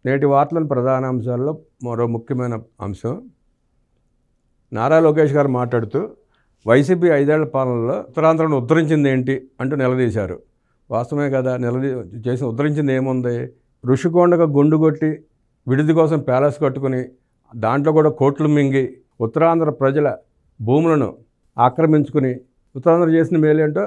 నేటి వార్తలను ప్రధాన అంశాల్లో మరో ముఖ్యమైన అంశం. నారా లోకేష్ గారు మాట్లాడుతూ వైసీపీ 5 ఏళ్ల పాలనలో ఉత్తరాంధ్రను ఉద్ధరించింది ఏంటి అంటూ నిలదీశారు. వాస్తవమే కదా, చేసి ఉద్ధరించింది ఏముంది? ఋషికొండకు గుండు కొట్టి విడిది కోసం ప్యాలెస్ కట్టుకుని దాంట్లో కూడా కోట్లు మింగి ఉత్తరాంధ్ర ప్రజల భూములను ఆక్రమించుకుని ఉత్తరాంధ్ర చేసిన మేలేంటో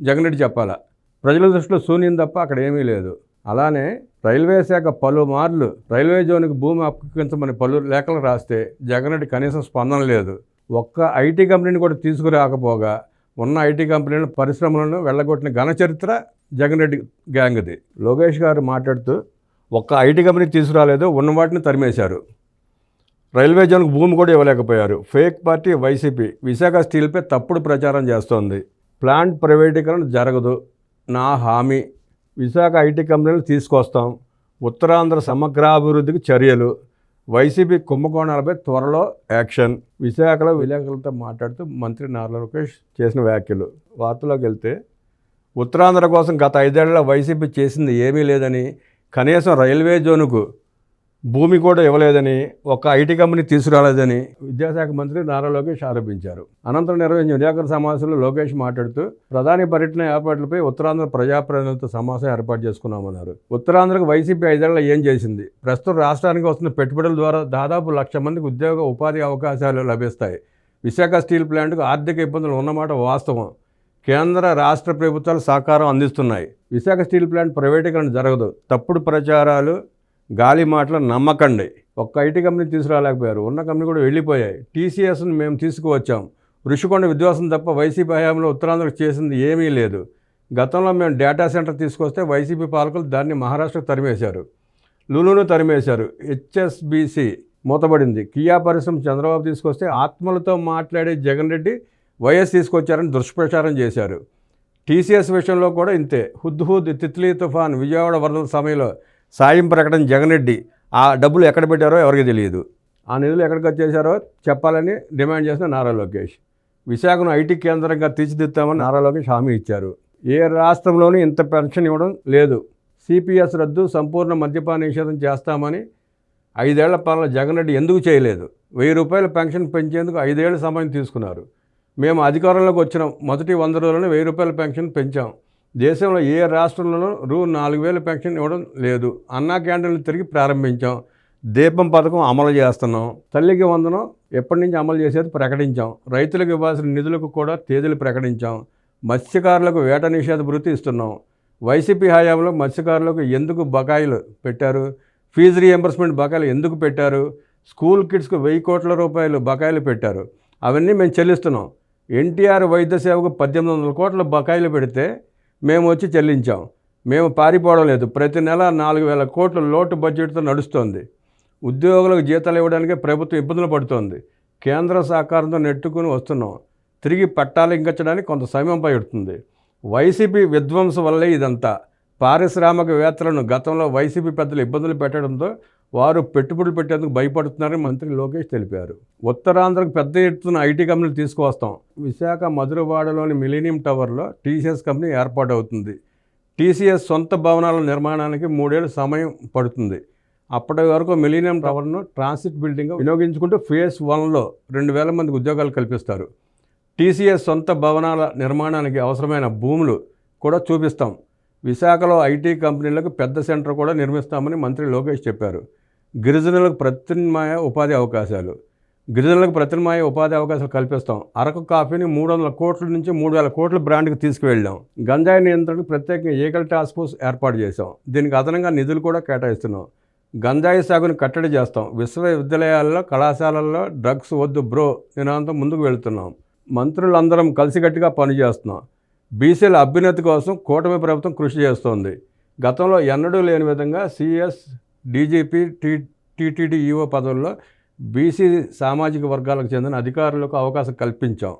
జగన్ రెడ్డి చెప్పాలా. ప్రజల దృష్టిలో శూన్యం తప్ప అక్కడ ఏమీ లేదు. అలానే రైల్వే శాఖ పలుమార్లు రైల్వే జోన్కి భూమి అప్పగించమని పలు లేఖలు రాస్తే జగన్ రెడ్డి కనీసం స్పందన లేదు. ఒక్క ఐటీ కంపెనీని కూడా తీసుకురాకపోగా ఉన్న ఐటీ కంపెనీలను పరిశ్రమలను వెళ్ళగొట్టిన ఘన చరిత్ర జగన్ రెడ్డి గ్యాంగ్ది. లోకేష్ గారు మాట్లాడుతూ ఒక్క ఐటీ కంపెనీ తీసుకురాలేదు, ఉన్న వాటిని తరిమేశారు. రైల్వే జోన్కు భూమి కూడా ఇవ్వలేకపోయారు. ఫేక్ పార్టీ వైసీపీ విశాఖ స్టీల్పై తప్పుడు ప్రచారం చేస్తోంది. ప్లాంట్ ప్రైవేటీకరణ జరగదు నా హామీ. విశాఖ ఐటీ కంపెనీలు తీసుకొస్తాం. ఉత్తరాంధ్ర సమగ్రాభివృద్ధికి చర్యలు. వైసీపీ కుంభకోణాలపై త్వరలో యాక్షన్. విశాఖలో విలేకరులతో మాట్లాడుతూ మంత్రి నారా లోకేష్ చేసిన వ్యాఖ్యలు. వార్తలోకి వెళ్తే, ఉత్తరాంధ్ర కోసం గత 5 ఏళ్లలో వైసీపీ చేసింది ఏమీ లేదని, కనీసం రైల్వే జోనుకు భూమి కూడా ఇవ్వలేదని, ఒక ఐటీ కంపెనీ తీసుకురాలేదని విద్యాశాఖ మంత్రి నారా లోకేష్ ఆరోపించారు. అనంతరం నిర్వహించిన విలేకరుల సమావేశంలో లోకేష్ మాట్లాడుతూ ప్రధాని పర్యటన ఏర్పాట్లపై ఉత్తరాంధ్ర ప్రజాప్రతినిధులతో సమావేశం ఏర్పాటు చేసుకున్నామన్నారు. ఉత్తరాంధ్రకు వైసీపీ 5 ఏళ్లలో ఏం చేసింది? ప్రస్తుతం రాష్ట్రానికి వస్తున్న పెట్టుబడుల ద్వారా దాదాపు 1,00,000 మందికి ఉద్యోగ ఉపాధి అవకాశాలు లభిస్తాయి. విశాఖ స్టీల్ ప్లాంట్కు ఆర్థిక ఇబ్బందులు ఉన్నమాట వాస్తవం. కేంద్ర రాష్ట్ర ప్రభుత్వాలు సహకారం అందిస్తున్నాయి. విశాఖ స్టీల్ ప్లాంట్ ప్రైవేటీకరణ జరగదు. తప్పుడు ప్రచారాలు, గాలి మాటలు నమ్మకండి. ఒక్క ఐటీ కంపెనీ తీసుకురాలేకపోయారు. ఉన్న కంపెనీ కూడా వెళ్ళిపోయాయి. టీసీఎస్ను మేము తీసుకువచ్చాం. ఋషికొండ విధ్వంసం తప్ప వైసీపీ హయాంలో ఉత్తరాంధ్రకు చేసింది ఏమీ లేదు. గతంలో మేము డేటా సెంటర్ తీసుకొస్తే వైసీపీ పాలకులు దాన్ని మహారాష్ట్రకు తరిమేశారు. లులును తరిమేశారు. హెచ్ఎస్బీసీ మూతబడింది. కియా పరిశ్రమ చంద్రబాబు తీసుకొస్తే ఆత్మలతో మాట్లాడే జగన్ రెడ్డి వైఎస్ తీసుకొచ్చారని దుష్ప్రచారం చేశారు. టీసీఎస్ విషయంలో కూడా ఇంతే. హుద్హుద్, తిత్లీ తుఫాన్, విజయవాడ వరదల సమయంలో సాయం ప్రకటన జగన్ రెడ్డి. ఆ డబ్బులు ఎక్కడ పెట్టారో ఎవరికి తెలియదు. ఆ నిధులు ఎక్కడికి వచ్చేసారో చెప్పాలని డిమాండ్ చేసిన నారా లోకేష్. విశాఖను ఐటీ కేంద్రంగా తీర్చిదిద్దామని నారా లోకేష్ హామీ ఇచ్చారు. ఏ రాష్ట్రంలోనూ ఇంత పెన్షన్ ఇవ్వడం లేదు. సిపిఎస్ రద్దు, సంపూర్ణ మద్యపాన నిషేధం చేస్తామని 5 ఏళ్ల పాలన జగన్ రెడ్డి ఎందుకు చేయలేదు? 1000 రూపాయల పెన్షన్ పెంచేందుకు 5 ఏళ్ల సమయం తీసుకున్నారు. మేము అధికారంలోకి వచ్చిన మొదటి 100 రోజుల్లోనే 1000 రూపాయల పెన్షన్ పెంచాం. దేశంలో ఏ రాష్ట్రంలోనూ 4,000 పెన్షన్ ఇవ్వడం లేదు. అన్నా క్యాంటీన్లు తిరిగి ప్రారంభించాం. దీపం పథకం అమలు చేస్తున్నాం. తల్లికి వందనం ఎప్పటి నుంచి అమలు చేసేది ప్రకటించాం. రైతులకు ఇవ్వాల్సిన నిధులకు కూడా తేదీలు ప్రకటించాం. మత్స్యకారులకు వేట నిషేధ భృతి ఇస్తున్నాం. వైసీపీ హయాంలో మత్స్యకారులకు ఎందుకు బకాయిలు పెట్టారు? ఫీజు రీఎంబర్స్మెంట్ బకాయిలు ఎందుకు పెట్టారు? స్కూల్ కిడ్స్కు 1,000 కోట్ల రూపాయలు బకాయిలు పెట్టారు. అవన్నీ మేము చెల్లిస్తున్నాం. ఎన్టీఆర్ వైద్య సేవకు 1,800 కోట్ల బకాయిలు పెడితే మేము వచ్చి చెల్లించాం. మేము పారిపోవడం లేదు. ప్రతి నెల 4,000 కోట్ల లోటు బడ్జెట్తో నడుస్తోంది. ఉద్యోగులకు జీతాలు ఇవ్వడానికే ప్రభుత్వం ఇబ్బందులు పడుతోంది. కేంద్ర సహకారంతో నెట్టుకుని వస్తున్నాం. తిరిగి పట్టాలు ఇంకచ్చడానికి కొంత సమయం పడుతుంది. వైసీపీ విధ్వంసం వల్లే ఇదంతా. పారిశ్రామికవేత్తలను గతంలో వైసీపీ పెద్దలు ఇబ్బందులు పెట్టడంతో వారు పెట్టుబడులు పెట్టేందుకు భయపడుతున్నారని మంత్రి లోకేష్ తెలిపారు. ఉత్తరాంధ్రకు పెద్ద ఎత్తున ఐటీ కంపెనీలు తీసుకువస్తాం. విశాఖ మధురవాడలోని మిలీనియం టవర్లో టీసీఎస్ కంపెనీ ఏర్పాటు అవుతుంది. టీసీఎస్ సొంత భవనాల నిర్మాణానికి 3 ఏళ్ల సమయం పడుతుంది. అప్పటి వరకు మిలీనియం టవర్ను ట్రాన్సిట్ బిల్డింగ్ వినియోగించుకుంటూ ఫేజ్ 1లో 2,000 మందికి ఉద్యోగాలు కల్పిస్తారు. టీసీఎస్ సొంత భవనాల నిర్మాణానికి అవసరమైన భూములు కూడా చూపిస్తాం. విశాఖలో ఐటీ కంపెనీలకు పెద్ద సెంటర్ కూడా నిర్మిస్తామని మంత్రి లోకేష్ చెప్పారు. గిరిజనులకు ప్రత్యామ్నాయ ఉపాధి అవకాశాలు. గిరిజనులకు ప్రత్యామ్నాయ ఉపాధి అవకాశాలు కల్పిస్తాం. అరకు కాఫీని 300 కోట్ల నుంచి 3,000 కోట్ల బ్రాండ్కి తీసుకువెళ్ళాం. గంజాయి నియంత్రణకు ప్రత్యేకంగా ఏకల్ టాస్క్ ఫోర్స్ ఏర్పాటు చేశాం. దీనికి అదనంగా నిధులు కూడా కేటాయిస్తున్నాం. గంజాయి సాగును కట్టడి చేస్తాం. విశ్వవిద్యాలయాల్లో, కళాశాలల్లో డ్రగ్స్ వద్దు బ్రో నినాదంతో ముందుకు వెళుతున్నాం. మంత్రులందరం కలిసికట్టుగా పనిచేస్తున్నాం. బీసీల అభ్యున్నతి కోసం కూటమి ప్రభుత్వం కృషి చేస్తోంది. గతంలో ఎన్నడూ లేని విధంగా సిఎస్, డీజీపీ, టీటీడీ ఈఓ పదవుల్లో బీసీ సామాజిక వర్గాలకు చెందిన అధికారులకు అవకాశం కల్పించాం.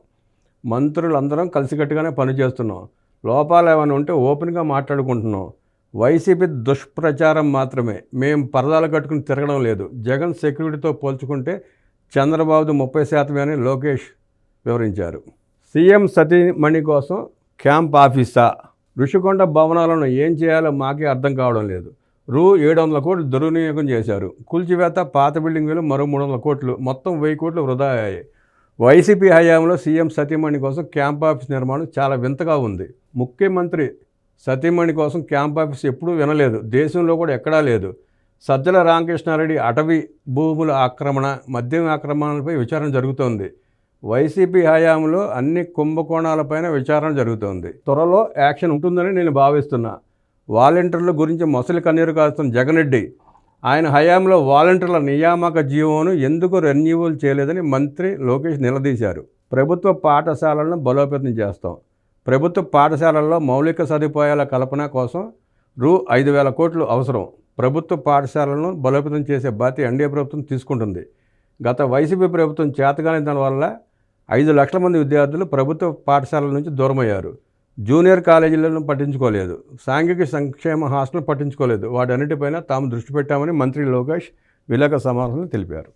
మంత్రులందరం కలిసికట్టుగానే పనిచేస్తున్నాం. లోపాలు ఏమైనా ఉంటే ఓపెన్గా మాట్లాడుకుంటున్నాం. వైసీపీ దుష్ప్రచారం మాత్రమే. మేం పరదాలు కట్టుకుని తిరగడం లేదు. జగన్ సెక్యూరిటీతో పోల్చుకుంటే చంద్రబాబుది 30% అని లోకేష్ వివరించారు. సీఎం సతీమణి కోసం క్యాంప్ ఆఫీసా? ఋషికొండ భవనాలను ఏం చేయాలో మాకే అర్థం కావడం లేదు. 700 కోట్లు దుర్వినియోగం చేశారు. కూల్చివేత, పాత బిల్డింగ్ విలువ మరో 300 కోట్లు, మొత్తం 1000 కోట్లు వృధా అయ్యాయి. వైసీపీ హయాంలో సీఎం సతీమణి కోసం క్యాంప్ ఆఫీస్ నిర్మాణం చాలా వింతగా ఉంది. ముఖ్యమంత్రి సతీమణి కోసం క్యాంప్ ఆఫీస్ ఎప్పుడూ వినలేదు, దేశంలో కూడా ఎక్కడా లేదు. సజ్జల రామకృష్ణారెడ్డి అటవీ భూముల ఆక్రమణ, మద్యం ఆక్రమణలపై విచారణ జరుగుతోంది. వైసీపీ హయాంలో అన్ని కుంభకోణాలపైన విచారణ జరుగుతోంది. త్వరలో యాక్షన్ ఉంటుందని నేను భావిస్తున్నా. వాలంటీర్ల గురించి మొసలి కన్నీరు కాస్తున్న జగన్ రెడ్డి, ఆయన హయాంలో వాలంటీర్ల నియామక జీవోను ఎందుకు రెన్యూవల్ చేయలేదని మంత్రి లోకేష్ నిలదీశారు. ప్రభుత్వ పాఠశాలలను బలోపేతం చేస్తాం. ప్రభుత్వ పాఠశాలల్లో మౌలిక సదుపాయాల కల్పన కోసం 5,000 కోట్లు అవసరం. ప్రభుత్వ పాఠశాలలను బలోపేతం చేసే బాధ్యత ఎన్డీఏ ప్రభుత్వం తీసుకుంటుంది. గత వైసీపీ ప్రభుత్వం చేతగాని దానివల్ల 5 లక్షల మంది విద్యార్థులు ప్రభుత్వ పాఠశాలల నుంచి దూరమయ్యారు. జూనియర్ కాలేజీలను పట్టించుకోలేదు, సాంఘిక సంక్షేమ హాస్టల్ పట్టించుకోలేదు. వాటన్నిటిపైన తాము దృష్టి పెట్టామని మంత్రి లోకేష్ విలేకరుల సమావేశంలో తెలిపారు.